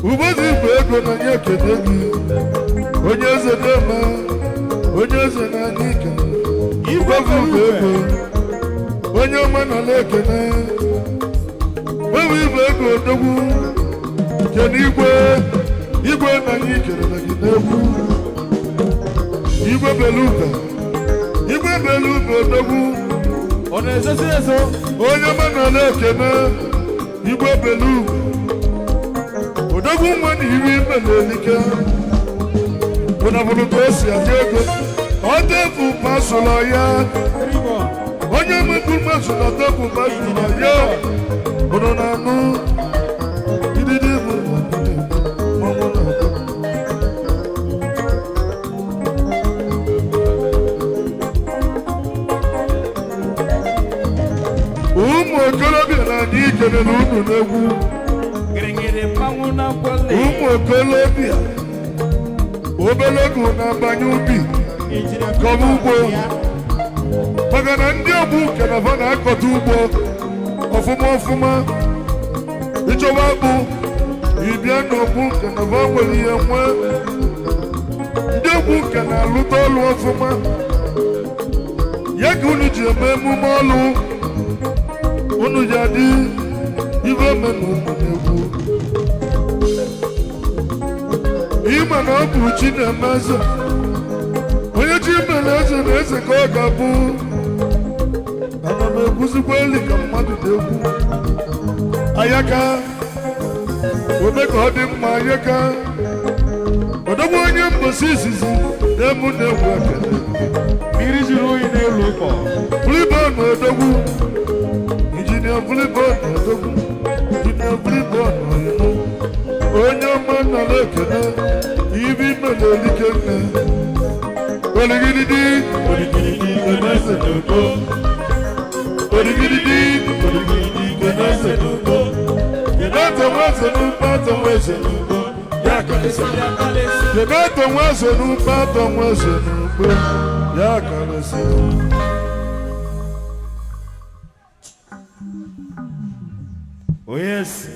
Ubozi ego na nye kedegi. Onye eze dema. Onye eze na nika. Ubozi ego. Onye ọma na lekene. Wewe ego dogu. Kene igwe na nye kelele gị n'egwu. Igwe beluga odogwu. Ọ na-ezozi ezo. Onye ọma na lekene. Igwe beluga. Odogwu nwa na iri melelike. Bụna bụrụ ka o si adị ego. Ọ dịbụ masụlọ ya. Onye mekwu masụlọ dịbụ masụlọ ya. Bụrụ na anụ. Idide bụ mmanwụ na ọdọ. Ụmụ okorobịa na anyị kelere unu n'egwu. Ụmụ okorobịa obere ego na-abanye ubi kọba ugbo maka na ndị ogbu kenava na-akọta ugbo ọfụma ịchọba akpụ ịbịa n'ogbu kenava nwere ihe nwe ndị ogbu nke na-alụta ọlụ ọfụma ya ka unu ji eme emume ọlụ unu ji adị ibe eme na ụmụ na-egwu ịma na ọ bụ chi na-eme eze onye chi mere eze na eze ka ọ ga-abụ ana m ekwuzikwa eli ka mmadụ na-ekwu ayaka ome ka ọ dị mma ayaka odogwu onye mbosi izizi na-emu na-egwu ekele Mmiri jiri oyi n'elu ụkọ. Flipon odogwu injinia Flipon odogwu injinia Flipon odogwu onye ọma nna na-ekele ibi mere elike nne oligididi kenese n'udo oligididi kenese n'udo keneto nweze n'ụkpatọ nweze n'ugbo ya kalịsị keneto nweze n'ụkpatọ nweze n'ugbo ya kalịsị. Oh yes.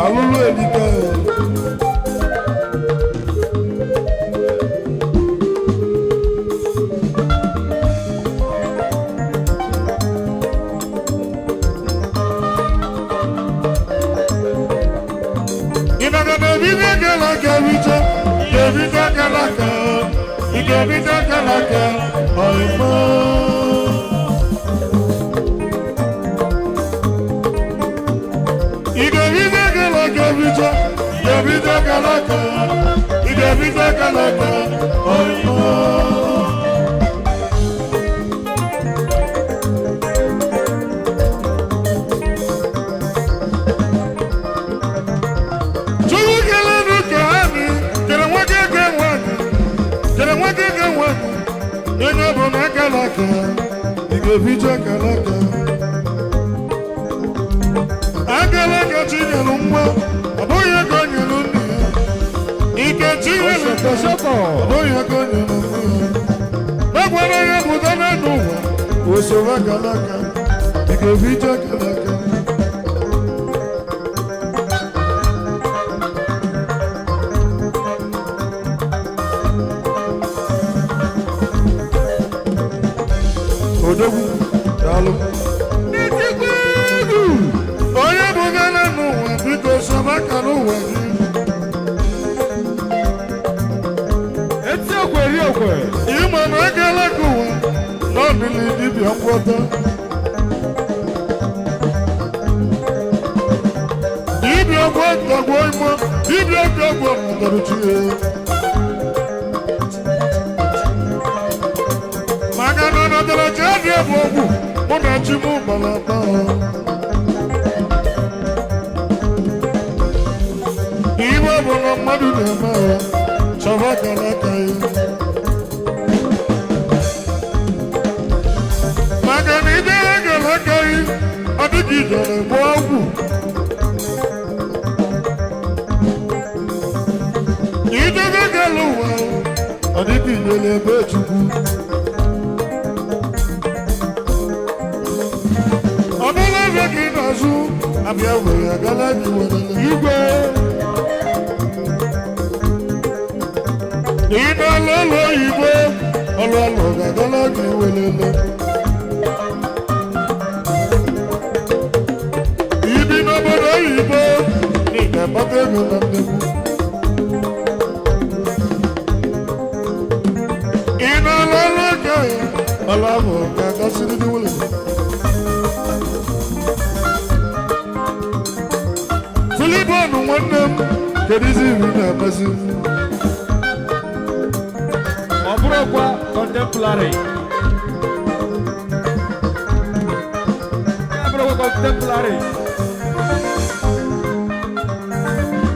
Alulu elike. mmadụ na-eme ya chọba kara aka ya maka na idere gara aka ya ọ dịka ijere gbuo ọgwụ idere gara ụwa ọ dịka ijere ebe Chukwu ọ bụla ebe ka ị na-azụ abịa were agala gị werele igwe ị na-alụ ụlọ oyibo ọlụ ọlụ ga-agala gị welele ibi n'obodo oyibo ị ga-akpata ego na nnekwu ị na-alụ ọlụ aka ya ọlụ ahụ ga-agasịrị gị welele Filiponu nwanne m kedu izi iri na-amasị ọ bụrụkwa contemporary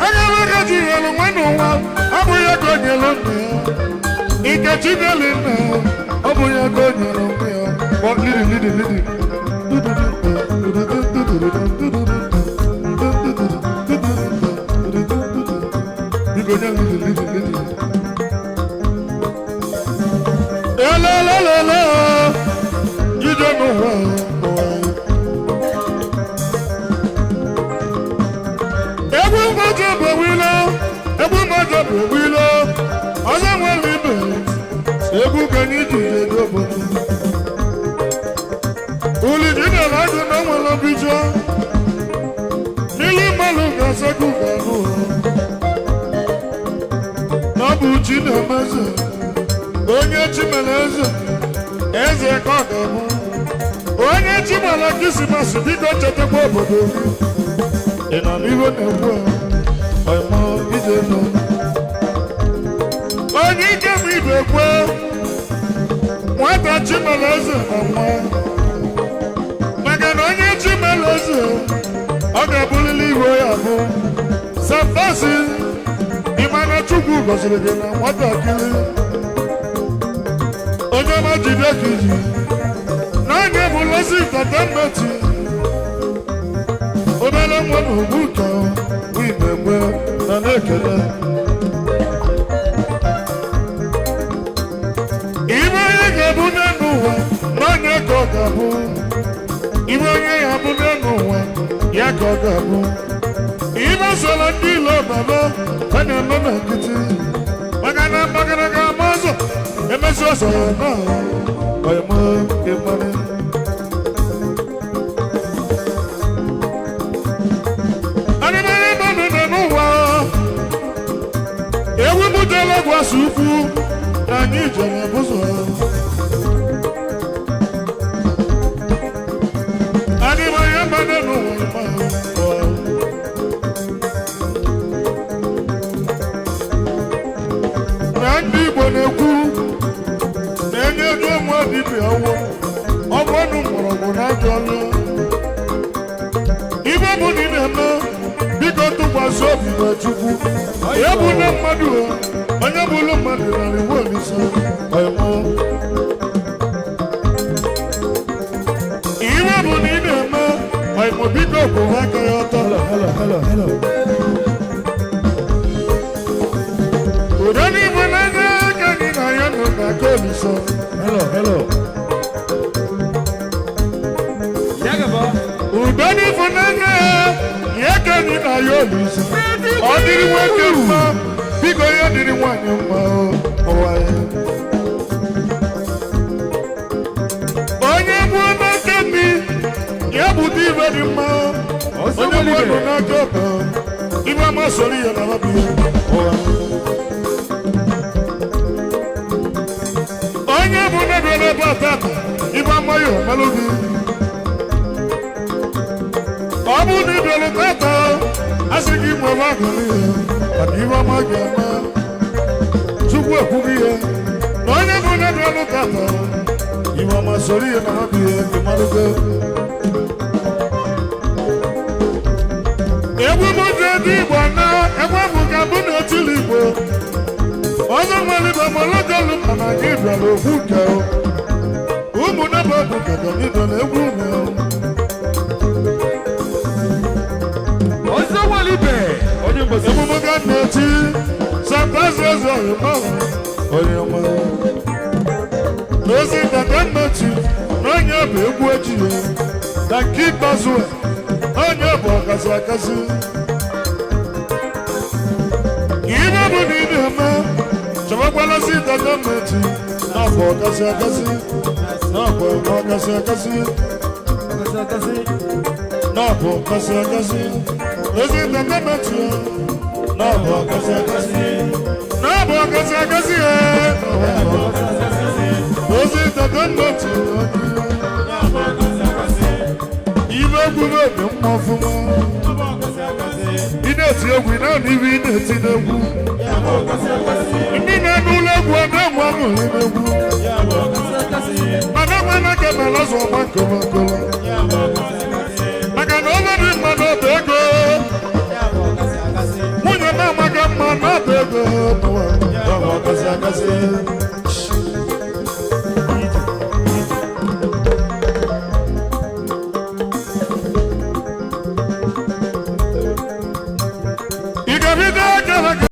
anya nwoke ji nyelu nwanne ụwa ọ bụ ya ka o nyelu nna ya Ikechi nyelu nna ya ọ bụ ya ka o nyelu nna ya lidi you don't know why. Every job we know. Ozonwereibe Ebu can you do the job? Only did I like the normal picture. Nili Maluka Sakuka. Nabuchi Namaza. Onye Chimeleza. Eze Kagamu. Onye Chimala Kisimas Biko Chatapo. And I'm even a boy. I'm more easy. Onye Kami Bekwe. What a Chimeleza. Magan Onye Chimeleza. Ogabuli Royabu. Safasi. Imana Chuku was again. What a killing. Onye ma jide kiji n'anya bụ losi katamati obere nwa n'obuka wimegbe na na-ekele ibe onye ga-abụ n'elu ụwa n'anya ka ọ ga-abụ ibe onye ya bụ n'elu ụwa ya ka ọ ga-abụ ibe soro ndị ilo baba ha na-eme na nkịtị maka na mpaghara ga-ama ọzọ emesi ọsọ ya na ọyịmọ ịmara anịmara mmadụ nọ n'ụwa ewu mụjala gwasị ukwu na anyị jere bụzọ anịmara mmadụ n'ụwa na ndị Igbo na-ekwu na-enye ego ụmụ dibịa ọwụ ọnụ mgbọrọgwụ na-ajọ ọrụ ibe bụ na ị na-eme biko tụkwasị obi na Chukwu ya bụ na mmadụ onye bụrụ mmadụ narị iwu Olise ibe bụ na ị na-eme ọyịmụ biko kwụ ha aka ya ọtọ udo n'igwe n'anya aka gị na ya nọ na aka Olise udo n'ịfụnanya ya ka gị na ya Olise ọ dịrị nwoke mma biko ya dịrị nwanyị mma ụwa ya onye gbuo n'aka nri ya bute ibe dị mma onye gbuo nọ n'aka ọba ibe ama soro ya na babi ụwa onye bụ nebere ebe atata ibe ama ya omelụ gị ọ bụ na ịbịalụ tata asị gị nwere agụrụ ya maka ibe ọma ga-eme Chukwu ekwughị ya na onye bụ nebịalụ tata ibe ọma soro ya na babi ya gị marụgo egwu m dị ndị Igbo na egwu bụ ka bụ na etili Igbo Ozonwereibe Morocco Orumba na anyị bịara okwu nke ụmụnne bụ ọbụ ka anyị bịara egwu ụlọ Ozonwereibe onye mgbosi emume ga na-eti Santazi Ozonwereibe onye ọma n'ozi dada nnọchi na onye bụ egwu ejighị na nke ikpeazụ onye bụ ọkasị akasị ihe bụ na ị na-eme chọbakwala si dada nnọchi na ọ bụ ọkasị akasị na ọ bụ ọkasị akasị na ọ bụ ọkasị akasị n'ozi dada nnọchi na ọ bụ ọkasị akasị na ọ bụ ọkasị akasị Ozi dada nnọchi ibe egwuregwu dị mma ọfụma ị na-eti egwu ị na-anụ ibe ị na-eti n'egwu ndị na-anụ ụlọ egwu a na-enwe aṅụrị n'egwu mana nwana ka mara ọzọ ọgba nkọmakọla maka na ọba dị mma n'ọba ego nwunye na-amaga mma n'ọba ego ọkasị akasị